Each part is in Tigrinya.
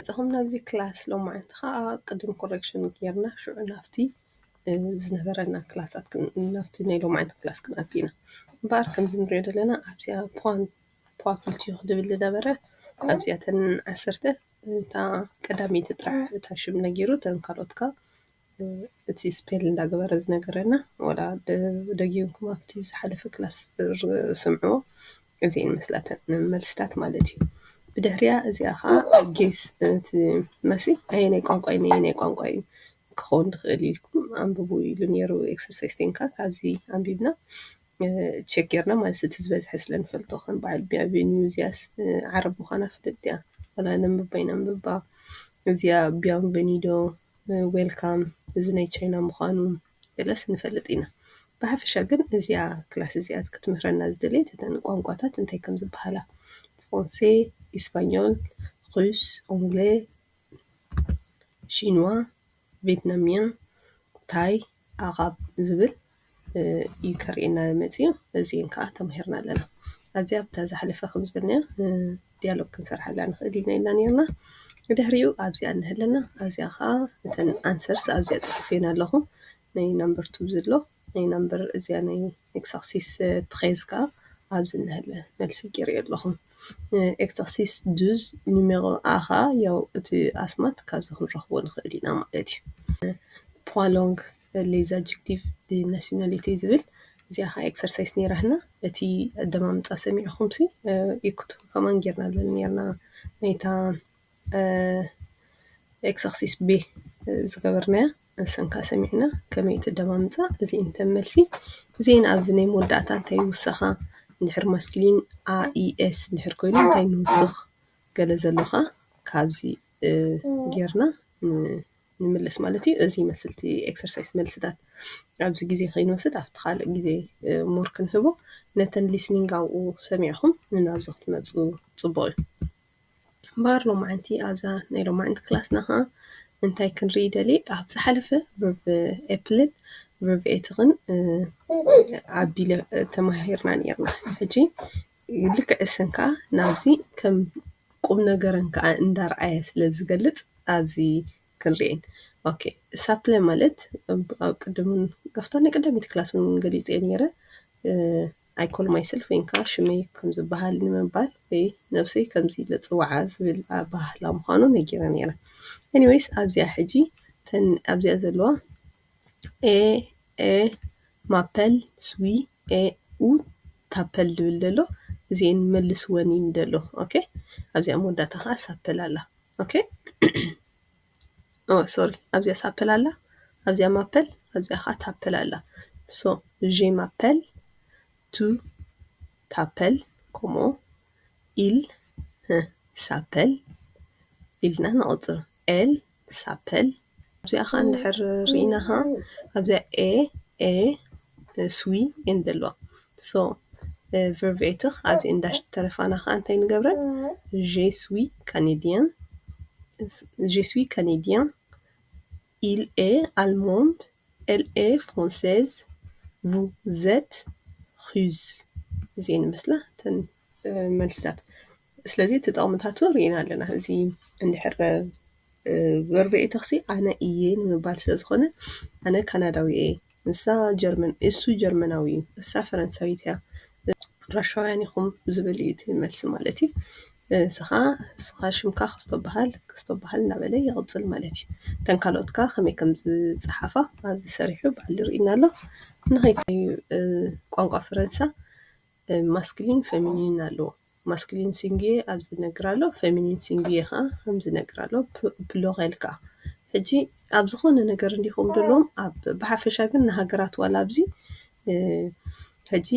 እዚኹም ናብዚ ክላስ ሎማዓንቲ ከዓ ቅድም ኮሬክሽን ጌርና ሽዑ ናፍቲ ዝነበረና ክላሳት ናብቲ ናይ ሎማዓንቲ ክላስ ክንኣቱ ኢና እምበኣር ከምዚ ንሪኦ ዘለና ኣብዚኣ ፖፕልቲዮ ክድብል ዝነበረ ኣብዚኣ ተን 10 እታ ቀዳመይቲ ጥራሕ እታ ሽም ነጊሩ ተን ካልኦትካ እቲ ስፔል እንዳገበረ ዝነገረና ወላ ደጊምኩም ኣብቲ ዝሓለፈ ክላስ ስምዕዎ እዚአን መስላተን መልስታት ማለት እዩ بدهريا زي أخا جيس ماشي أي ناي قانقاي كخون خليلكم عم بقول لنيرو إكسرسايز تنكا كابزي عم بيبنا تشكرنا ما ستزبز حسلن فلتوخن بعد بنيوزياس عرب مخانا فدتيا ولا نمبا زي بيانفينيدو ويلكام زناي تشاينا مخانو بلاس نفلتينا بحفشا قن زي كلاس زياد كتمهرنا زدليت تن قانقاتات انتي كم زبحالا français, espagnol, russe, anglais, chinois, vietnamien, thaï, arabe ዝብል ይከርየና መፅዩ እዚአን ከዓ ተማሂርና ኣለና ኣብዚኣ ብታ ዝሓለፈ ከም ዝብልናዮ ዲያሎግ ክንሰርሓላ ንኽእል ኢና ኢልና ነርና ድሕሪኡ ኣብዚኣ እንህለና ኣብዚኣ ከዓ እተን ኣንሰርስ ኣብዚኣ ፅሒፈን ኣለኹ ናይ ናምበር 2 ዘሎ ናይ ናምበር እዚኣ ናይ ኤክሰርሲስ 13 ከዓ ኣብዚ እንህለ መልሲ ገይረ ኣለኹ exercice 12 numéro A ያው እቲ ኣስማት ካብዚ ክንረኽቦ ንኽእል ኢና ማለት እዩ point longue les adjectifs de nationalité ዝብል እዚኣ ከዓ ኤክሰርሳይዝ ነይራህና እቲ ኣደማምፃ ሰሚዕኹም ሲ ይኩት ከማን ጌርና ኣለና ነርና ናይታ ኤክሰርሲስ B ዝገበርናያ እንሰንካ ሰሚዕና ከመይ ተደማምፃ እዚ እንተመልሲ እዚን ኣብዚ ናይ መወዳእታ እንታይ ይውሰኻ እንድሕር ማስኪሊን AES እንድሕር ኮይኑ እንታይ ንውስኽ ገለ ዘለኻ ካብዚ ጌርና ንምለስ ማለት እዩ እዚ መስልቲ ኤክሰርሳይዝ መልስታት ኣብዚ ግዜ ከይንወስድ ኣብቲ ካልእ ግዜ ሞር ክንህቦ ነተን ሊስኒንግ ኣብኡ ሰሚዕኹም ንናብዚ ክትመፁ ፅቡቅ እዩ እምበኣር ሎማዓንቲ ኣብዛ ናይ ሎማዓንቲ ክላስና ከዓ እንታይ ክንርኢ ደሊ ኣብ ዝሓለፈ ቨርብ ኤፕልን ቨርብ ኤትኽን ኣቢለ ተማሂርና ነርና ሕጂ ልክዕ እሰን ከዓ ናብዚ ከም ቁም ነገረን ከዓ እንዳርኣየ ስለ ዝገልፅ ኣብዚ ክንሪአን ኦኬ ሳፕለ ማለት ኣብ ቅድምን ገፍታ ናይ ቀዳሚት ክላስ እውን ገሊፀ ነይረ I call myself ወይን ከዓ ሽመይ ከም ዝበሃል ንምባል ወይ ነብሰይ ከምዚ ለፅዋዓ ዝብል ባህላ ምዃኑ ነጊረ ነይረ anyways ኣብዚኣ ሕጂ ተን ኣብዚኣ ዘለዋ m'appelle suis et où t'appelles ድብል ደሎ እዚአን መልስወን እዩ ደሎ ኦኬ ኣብዚኣ መወዳእታ ከዓ ሳፕል ኣላ ኦኬ ሶሪ ኣብዚኣ ሳፕል ኣላ ኣብዚኣ m'appelle ኣብዚኣ ከዓ ታፕል ኣላ so je m'appelle tu t'appelles comment il s'appelle ኢልና ንቕፅር elle s'appelle ኣብዚኣ ከዓ እንድሕር ርኢናሃ ኣብዚኣ suis እንደሎ so verbe être ኣብዚ እንዳሽተረፋና ከዓ እንታይ ንገብረን je suis canadien il est allemand elle est française vous êtes russe እዚአን መስላ ተን መልስታት ስለዚ ተጠቕምታቱ ርኢና ኣለና እዚ እንድሕር verbe être ኣነ እየ ንምባል ስለ ዝኾነ ኣነ ካናዳዊ እየ ንሳ ጀርመን እሱ ጀርመናዊ እዩ እሳ ፈረንሳዊት እያ ራሻውያን ኢኹም ዝብል እዩ እቲ መልሲ ማለት እዩ ስኻ ሽምካ ክስተበሃል እናበለ ይቕፅል ማለት እዩ ተን ካልኦትካ ከመይ ከም ዝፀሓፋ ኣብዚ ሰሪሑ ባዕሊ ርኢና ኣሎ ንኸይ ቋንቋ ፈረንሳ ማስኩሊን ፌሚኒን ኣለዎ ማስኩሊን ሲንጉዬ ኣብዚ ዝነግር ኣሎ ፌሚኒን ሲንጉዬ ከዓ ከምዚ ዝነግር ኣሎ ፕሉራል ከዓ ሕጂ ኣብ ዝኾነ ነገር እንዲኹም ደሎም ኣብ ብሓፈሻ ግን ንሃገራት ዋላ ኣብዚ ሕጂ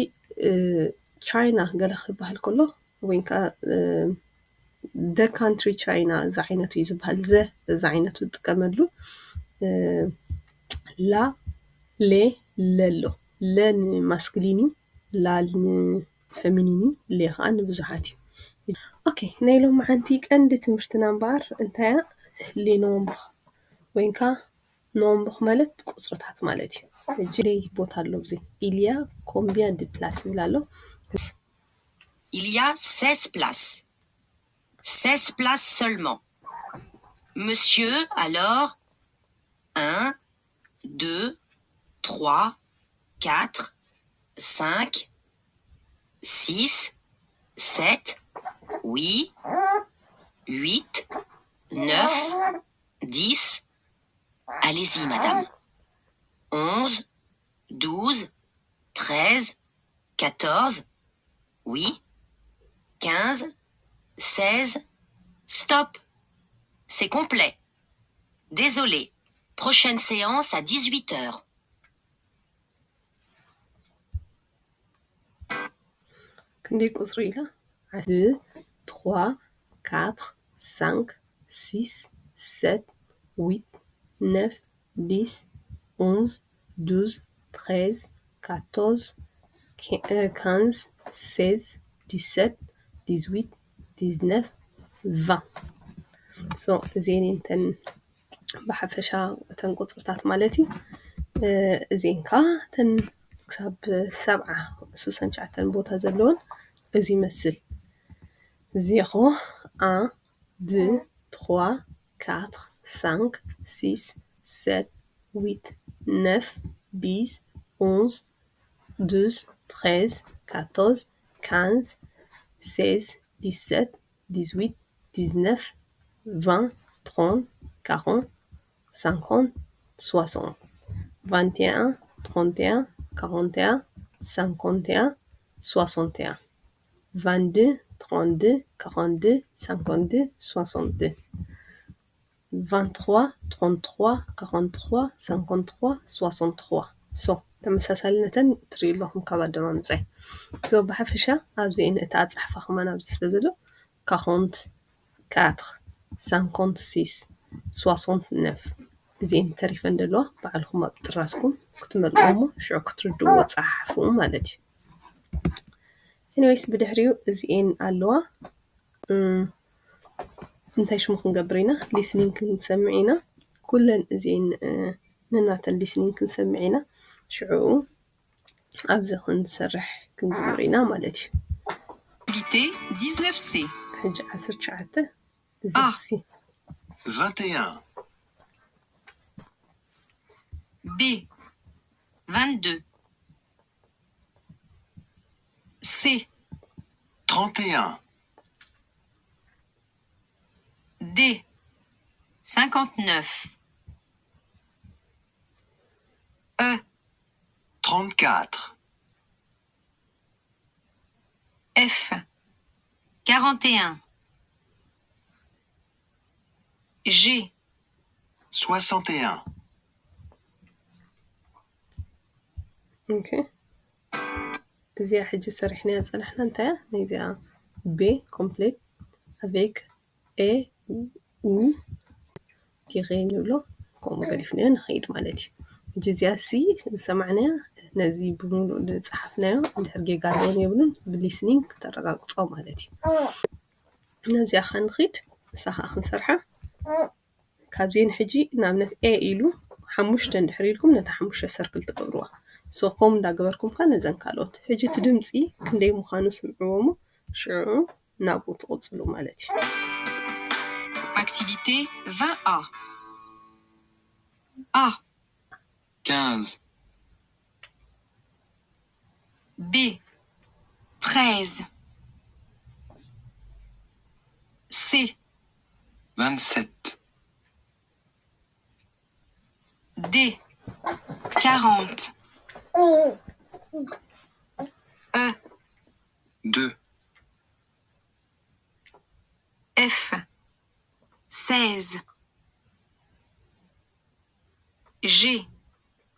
ቻይና ገለ ክበሃል ከሎ ወይ ከዓ the country China እዚ ዓይነቱ እዩ ዝበሃል እዚ ዓይነቱ ጥቀመሉ ላ ሌ ለሎ ለ ንማስኩሊኒ ላ ንፌሚኒኒ ሌ ከዓ ንብዙሓት እዩ ኦኬ ናይ ሎማዓንቲ ቀንዲ ትምህርትና እምበኣር እንታያ ሌኖምብኽ ወይን ከዓ ኖምብኽ ማለት ቁፅርታት ማለት እዩ ሕጂ ለይ ቦታ ኣሎ ብዚ ኢልያ ኮምቢያ ድ ፕላስ ይብል ኣሎ Il y a 16 places. 16 places seulement. Monsieur, alors, 1, 2, 3, 4, 5, 6, 7, oui, 8, 9, 10. Allez-y, madame. 11, 12, 13, 14, oui, 15, 16. Stop. C'est complet. Désolé. Prochaine séance à 18h. ክንደይ ቁፅሪ ኢላ 1 3 4 5 6 7 8 9 10 11 12 13 14 15 16 17 18 19 20 ሶ እዚአን እንተን ብሓፈሻ እተን ቁፅርታት ማለት እዩ እዚአን ከዓ እተን ክሳብ 69 ቦታ ዘለዎን እዚ ይመስል 0 1 2 3 4 5 6 7 8 9 10 11 12 13 14 15 16 17 18 19 20 30 40 50 60 21 31 41 51 61 22 32 42 52 62 23 33 43 53 63 ሶ ተመሳሳልነተን ትሪኡ ኣለኹም ካብ ኣደማምፅአይ ሶ ብሓፈሻ ኣብዚአን እታ ኣፀሓፋ ኸማን ኣብዚ ስለ ዘሎ 44 56 69 እዚአን ተሪፈን ዘለዋ ባዕልኩም ኣብ ጥራስኩም ክትመልእዎ እሞ ሽዑ ክትርድእዎ ፀሓፉ ማለት እዩ ኤኒዌይስ ብድሕሪኡ እዚአን ኣለዋ እንታይ ሽሙ ክንገብር ኢና ሊስኒንግ ክንሰምዕ ኢና ኩለን እዚአን ነናተን ሊስኒንግ ክንሰምዕ ኢና ሽዑ ኣብዚ ክንሰርሕ ክንግብር ኢና ማለት እዩ Activité 19C. ሕጂ 19 እዚ 21, B. 22. C. 31, D. 59. E. 34, F. 41. G. 61, ኦኬ እዚኣ ሕጂ ሰሪሕናያ ፀናሕና እንታይ እያ ናይ እዚኣ ቤ ኮምፕሌት ኣቬክ ኤ ኡ ቲሬ ንብሎ ከምኡ ገዲፍናዮ ንኸይድ ማለት እዩ ሕጂ እዚኣ ሲ ዝሰማዕናያ ነዚ ብምሉእ ዝፀሓፍናዮ እንድሕር ጌጋ ኣለዎን የብሉን ብሊስኒንግ ተረጋግፆ ማለት እዩ ናብዚኣ ኸ ንኸይድ ንሳ ከዓ ክንሰርሓ ካብዚአን ሕጂ ንኣብነት ኤ ኢሉ 5 እንድሕር ኢልኩም ነታ 5 ሰርክል ትገብርዋ ሶ ከምኡ እንዳገበርኩም ከ ነዘን ካልኦት ሕጂ እቲ ድምፂ ክንደይ ምዃኑ ስምዕዎ እሞ ሽዑ ናብኡ ትቕፅሉ ማለት እዩ Activité 20A. A. 15, B. 13. C. 27, D. 40. E. 2, F. 16. G.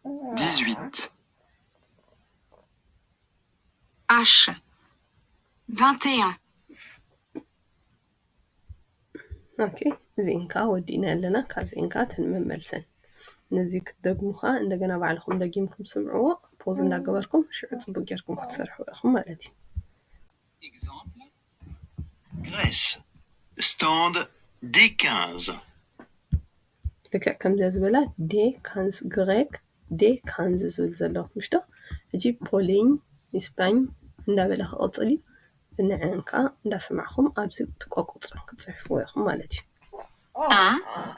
18, H. 21. ኦኬ እዚአን ከዓ ወዲእና ኣለና ካብዚአን ከዓ ተንመመልሰን ነዚ ክትደግሙ ከዓ እንደገና ባዕልኩም ደጊምኩም ስምዕዎ ፖዝ እንዳገበርኩም ሽዑ ፅቡቅ ጌርኩም ክትሰርሑ ኢኹም ማለት እዩ exemple, Grèce, stand D15, ልክዕ ከምዚኣ ዝበላ ዴ ካንስ ግሬክ ዴ ካንዝ ዝብል ዘሎ ምሽቶ ሕጂ ፖሊኝ ኢስፓኝ እንዳበለ ክቕፅል እዩ ንዕን ከዓ እንዳሰማዕኹም ኣብዚ ትቋቁፅርን ክትፅሕፍዎ ኢኹም ማለት እዩ 1,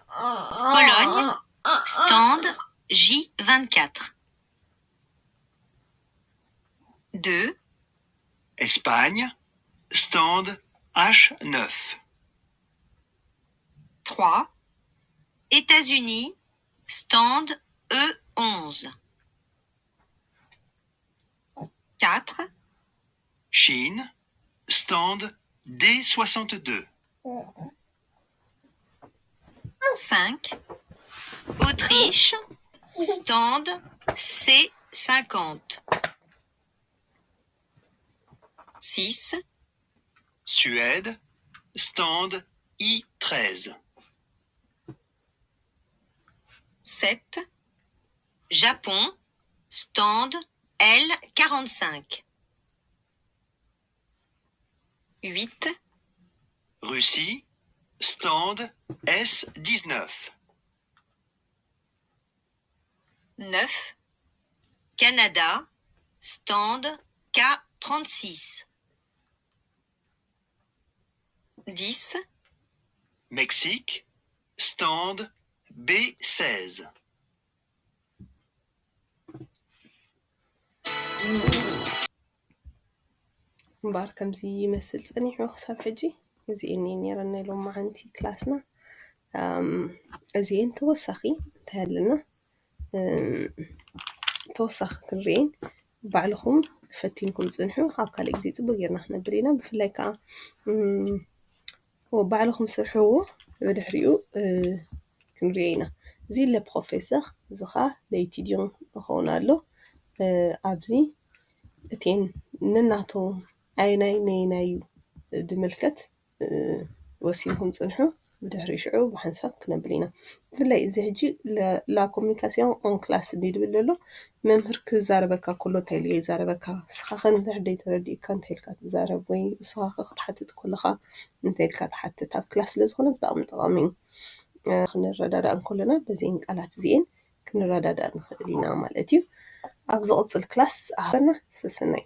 J24. 2, Espagne, stand H9. 3, États-Unis, stand E11. 4, Chine, stand D62. 5, Autriche, stand C50. 6, Suède, stand I13. 7, Japon, stand L45. 8, Russie, stand S19. 9, Canada, stand K36. 10, Mexique, stand B16. እምበር ከምዚ ይመስል ፀኒሑ ክሳብ ሕጂ እዚአን እየን ነይረና ኢሎም መዓንቲ ክላስና እዚአን ተወሳኺ እንታይ ኣለና ተወሳኺ ክንሪአን ባዕልኹም ፈቲንኩም ፅንሑ ኣብ ካሊእ ግዜ ፅቡቅ ጌርና ክነብር ኢና ብፍላይ ከዓ ባዕልኹም ስርሕዎ ብድሕሪኡ ክንሪኦ ኢና እዚ ለፕሮፌሰር እዚ ከዓ ለኢትዲዮን ክኸውን ኣሎ ኣብዚ እቴን ነናቶ ዓይናይ ነይናዩ ድምልከት ወሲንኩም ፅንሑ ብድሕሪ ሽዑ ብሓንሳብ ክነብል ኢና ብፍላይ እዚ ሕጂ ላ ኮሙኒካሲዮን ኦን ክላስ እንድብል ዘሎ መምህር ክዛረበካ ከሎ እንታይ ኢሉ ይዛረበካ ንስኻ ኸ ንድሕደይ ተረዲእካ እንታይ ኢልካ ትዛረብ ወይ ንስኻ ኸ ክትሓትት ከለኻ እንታይ ኢልካ ትሓትት ኣብ ክላስ ስለ ዝኾነ ብጣዕሚ ጠቓሚ እዩ ክንረዳዳእ ከለና በዚአን ቃላት እዚአን ክንረዳዳእ ንኽእል ኢና ማለት እዩ ኣብ ዝቕፅል ክላስ ኣሃና ሰሰናይ